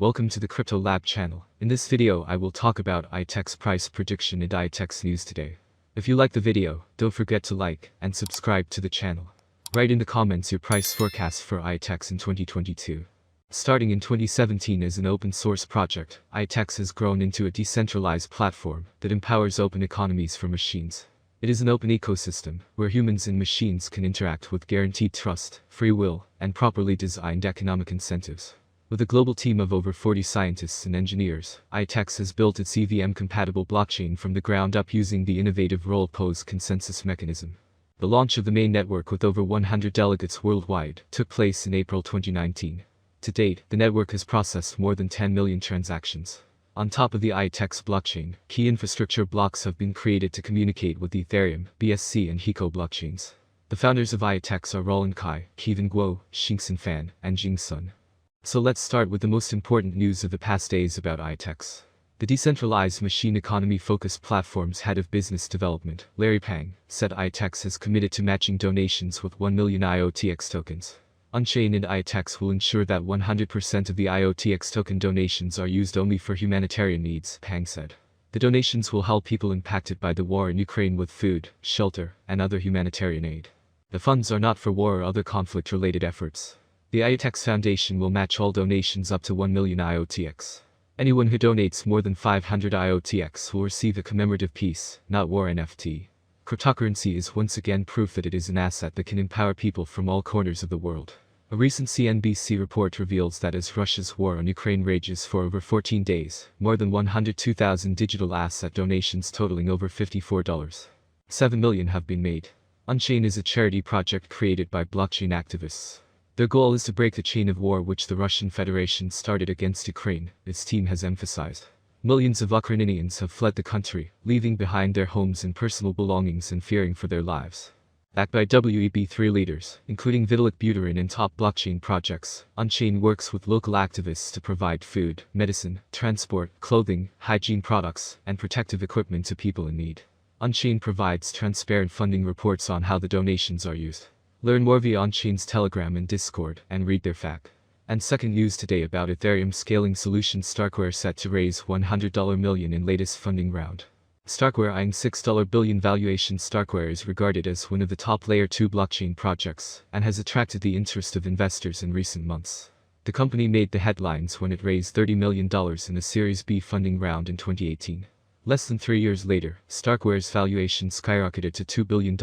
Welcome to the Crypto Lab channel. In this video I will talk about IOTeX price prediction and IOTeX news today. If you like the video, don't forget to like and subscribe to the channel. Write in the comments your price forecast for IOTeX in 2022. Starting in 2017 as an open source project, IOTeX has grown into a decentralized platform that empowers open economies for machines. It is an open ecosystem where humans and machines can interact with guaranteed trust, free will, and properly designed economic incentives. With a global team of over 40 scientists and engineers, IOTeX has built its EVM-compatible blockchain from the ground up using the innovative role-pose consensus mechanism. The launch of the main network with over 100 delegates worldwide took place in April 2019. To date, the network has processed more than 10 million transactions. On top of the IOTeX blockchain, key infrastructure blocks have been created to communicate with the Ethereum, BSC and Hiko blockchains. The founders of IOTeX are Roland Kai, Kevin Guo, Xingxin Fan, and Jing Sun. So let's start with the most important news of the past days about IOTeX. The decentralized machine economy-focused platform's head of business development, Larry Pang, said IOTeX has committed to matching donations with 1 million IOTX tokens. On-chain and IOTeX will ensure that 100% of the IOTX token donations are used only for humanitarian needs, Pang said. The donations will help people impacted by the war in Ukraine with food, shelter, and other humanitarian aid. The funds are not for war or other conflict-related efforts. The IOTeX Foundation will match all donations up to 1 million IOTX. Anyone who donates more than 500 IOTX will receive a commemorative piece, not war NFT. Cryptocurrency is once again proof that it is an asset that can empower people from all corners of the world. A recent CNBC report reveals that as Russia's war on Ukraine rages for over 14 days, more than 102,000 digital asset donations totaling over $54.7 million have been made. On-chain is a charity project created by blockchain activists. Their goal is to break the chain of war which the Russian Federation started against Ukraine, its team has emphasized. Millions of Ukrainians have fled the country, leaving behind their homes and personal belongings and fearing for their lives. Backed by Web3 leaders, including Vitalik Buterin and top blockchain projects, On-chain works with local activists to provide food, medicine, transport, clothing, hygiene products, and protective equipment to people in need. On-chain provides transparent funding reports on how the donations are used. Learn more via On-chain's Telegram and Discord, and read their fact. And second news today about Ethereum scaling solution Starkware set to raise $100 million in latest funding round. Starkware eyeing $6 billion valuation. Starkware is regarded as one of the top Layer 2 blockchain projects, and has attracted the interest of investors in recent months. The company made the headlines when it raised $30 million in a Series B funding round in 2018. Less than 3 years later, Starkware's valuation skyrocketed to $2 billion,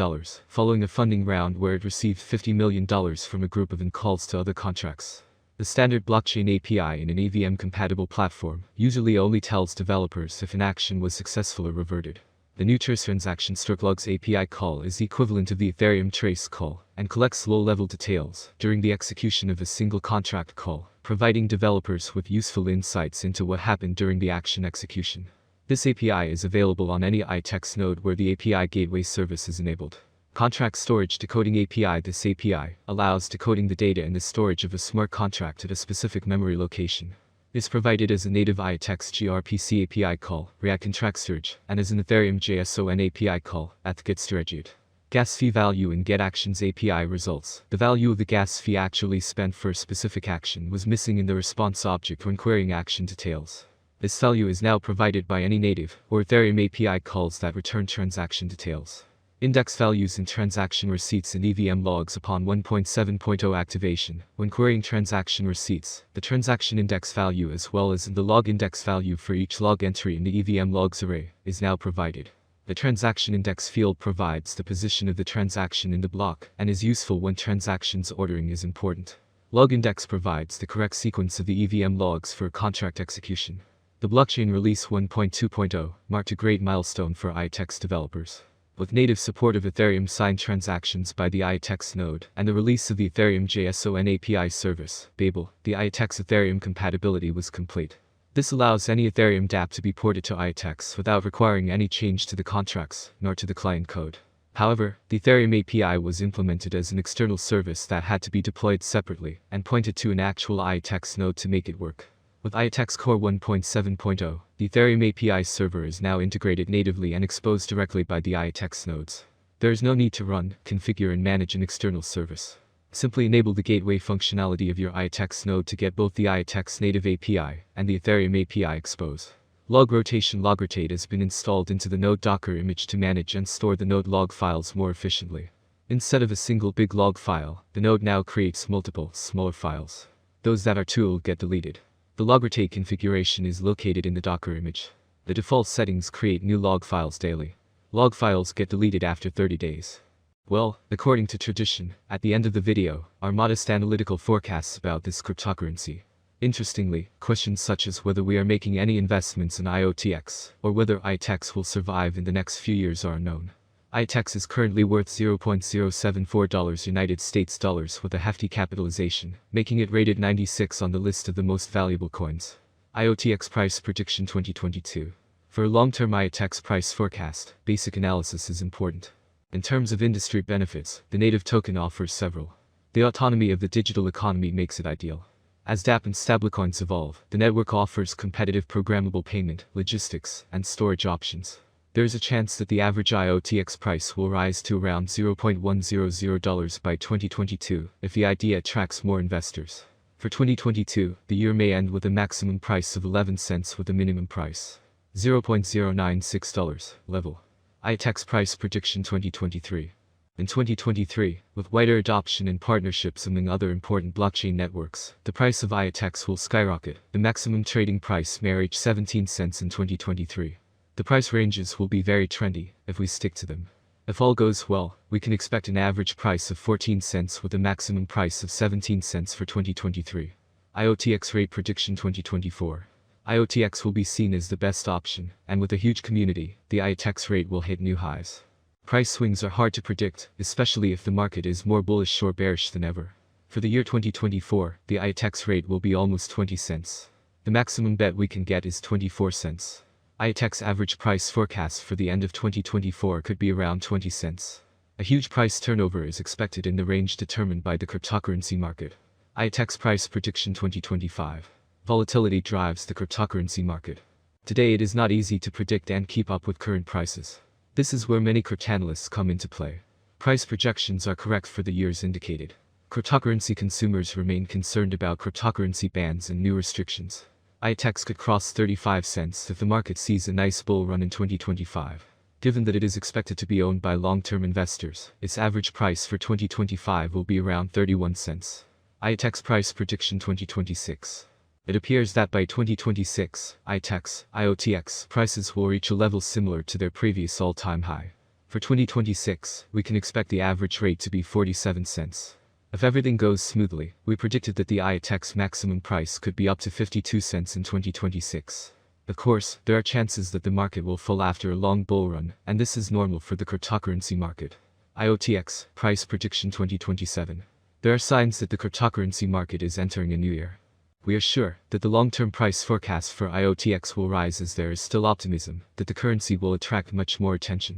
following a funding round where it received $50 million from a group of in-calls to other contracts. The standard blockchain API in an EVM-compatible platform usually only tells developers if an action was successful or reverted. The new transaction-logs API call is the equivalent of the Ethereum trace call, and collects low-level details during the execution of a single contract call, providing developers with useful insights into what happened during the action execution. This API is available on any IOTeX node where the API gateway service is enabled. Contract Storage Decoding API. This API allows decoding the data in the storage of a smart contract at a specific memory location. It is provided as a native IOTeX gRPC API call, React Contract Storage, and as an Ethereum JSON API call, at GetStorage. Gas fee value in GetActions API results. The value of the gas fee actually spent for a specific action was missing in the response object when querying action details. This value is now provided by any native or Ethereum API calls that return transaction details. Index values in transaction receipts in EVM logs upon 1.7.0 activation. When querying transaction receipts, the transaction index value as well as the log index value for each log entry in the EVM logs array is now provided. The transaction index field provides the position of the transaction in the block and is useful when transactions ordering is important. Log index provides the correct sequence of the EVM logs for contract execution. The blockchain release 1.2.0 marked a great milestone for IOTeX developers. With native support of Ethereum signed transactions by the IOTeX node and the release of the Ethereum JSON API service, Babel, the IOTeX Ethereum compatibility was complete. This allows any Ethereum dApp to be ported to IOTeX without requiring any change to the contracts, nor to the client code. However, the Ethereum API was implemented as an external service that had to be deployed separately and pointed to an actual IOTeX node to make it work. With IOTeX Core 1.7.0, the Ethereum API server is now integrated natively and exposed directly by the IOTeX nodes. There is no need to run, configure and manage an external service. Simply enable the gateway functionality of your IOTeX node to get both the IOTeX native API and the Ethereum API expose. Log rotation logrotate has been installed into the node Docker image to manage and store the node log files more efficiently. Instead of a single big log file, the node now creates multiple, smaller files. Those that are too old get deleted. The logrotate configuration is located in the Docker image. The default settings create new log files daily. Log files get deleted after 30 days. Well, according to tradition, at the end of the video are modest analytical forecasts about this cryptocurrency. Interestingly, questions such as whether we are making any investments in IOTX or whether IOTeX will survive in the next few years are unknown. IOTeX is currently worth $0.074 United States dollars with a hefty capitalization, making it rated 96 on the list of the most valuable coins. IOTX price prediction 2022. For a long-term IOTeX price forecast, basic analysis is important. In terms of industry benefits, the native token offers several. The autonomy of the digital economy makes it ideal. As dApp and stablecoins evolve, the network offers competitive programmable payment, logistics, and storage options. There is a chance that the average IOTX price will rise to around $0.100 by 2022 if the idea attracts more investors. For 2022, the year may end with a maximum price of 11 cents with a minimum price $0.096 level. IOTeX price prediction 2023. In 2023, with wider adoption and partnerships among other important blockchain networks, the price of IOTeX will skyrocket. The maximum trading price may reach 17 cents in 2023. The price ranges will be very trendy if we stick to them. If all goes well, we can expect an average price of 14 cents with a maximum price of 17 cents for 2023. IOTX rate prediction 2024. IOTX will be seen as the best option, and with a huge community, the IOTeX rate will hit new highs. Price swings are hard to predict, especially if the market is more bullish or bearish than ever. For the year 2024, the IOTeX rate will be almost 20 cents. The maximum bet we can get is 24 cents. IOTeX average price forecast for the end of 2024 could be around 20 cents. A huge price turnover is expected in the range determined by the cryptocurrency market. IOTeX price prediction 2025. Volatility drives the cryptocurrency market. Today it is not easy to predict and keep up with current prices. This is where many cryptanalysts come into play. Price projections are correct for the years indicated. Cryptocurrency consumers remain concerned about cryptocurrency bans and new restrictions. IOTeX could cross 35 cents if the market sees a nice bull run in 2025. Given that it is expected to be owned by long-term investors, its average price for 2025 will be around 31 cents. IOTeX price prediction 2026. It appears that by 2026, IOTeX, IOTX prices will reach a level similar to their previous all-time high. For 2026, we can expect the average rate to be 47 cents. If everything goes smoothly, we predicted that the IOTeX maximum price could be up to 52 cents in 2026. Of course, there are chances that the market will fall after a long bull run, and this is normal for the cryptocurrency market. IOTX, price prediction 2027. There are signs that the cryptocurrency market is entering a new era. We are sure that the long-term price forecast for IOTX will rise as there is still optimism that the currency will attract much more attention.